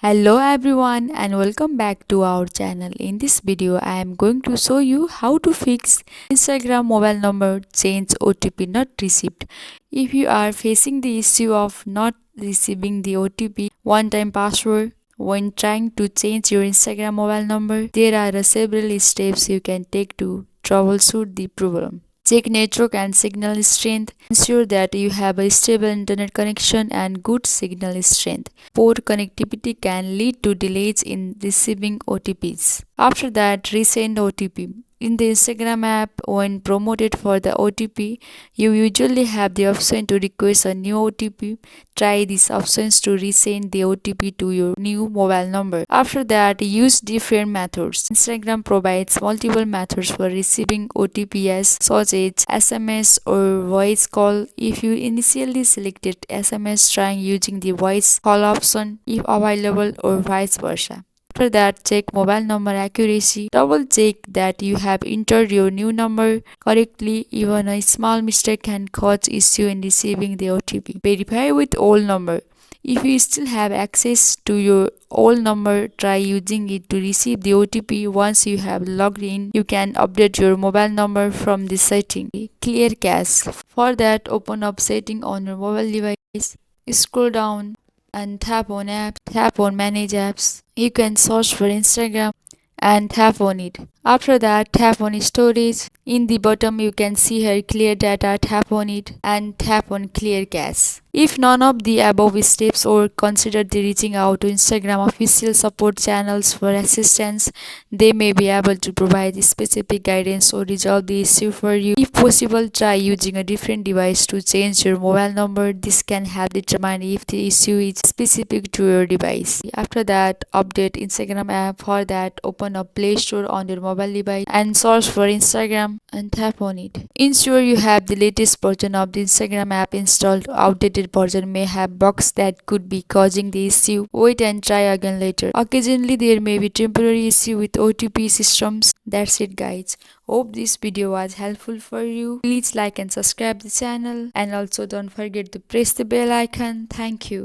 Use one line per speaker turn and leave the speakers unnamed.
Hello everyone and welcome back to our channel. In this video I am going to show you how to fix Instagram mobile number change OTP not received. If you are facing the issue of not receiving the OTP one time password when trying to change your Instagram mobile number, there are several steps you can take to troubleshoot the problem. Check network and signal strength. Ensure that you have a stable internet connection and good signal strength. Poor connectivity can lead to delays in receiving OTPs. After that, resend OTP. In the Instagram app, when promoted for the OTP, you usually have the option to request a new OTP. Try these options to resend the OTP to your new mobile number. After that, use different methods. Instagram provides multiple methods for receiving OTPs such as SMS or voice call. If you initially selected SMS, try using the voice call option if available or vice versa. After that, check mobile number accuracy. Double check that you have entered your new number correctly. Even a small mistake can cause issue in receiving the OTP. Verify with old number. If you still have access to your old number, try using it to receive the OTP. Once you have logged in, you can update your mobile number from the setting. Clear cache. For that, open up setting on your mobile device. Scroll down and tap on apps, tap on manage apps. You can search for Instagram and tap on it. After that, tap on storage. In the bottom, you can see here clear data, tap on it and tap on clear cache. If none of the above steps, or consider the reaching out to Instagram official support channels for assistance. They may be able to provide specific guidance or resolve the issue for you. If possible, try using a different device to change your mobile number. This can help determine if the issue is specific to your device. After that, update Instagram app. For that, open up Play Store on your mobile device and search for Instagram and tap on it. Ensure you have the latest version of the Instagram app installed. Outdated version may have bugs that could be causing the issue. Wait and try again later. Occasionally there may be temporary issue with OTP systems. That's it guys. Hope this video was helpful for you. Please like and subscribe the channel and also don't forget to press the bell icon. Thank you.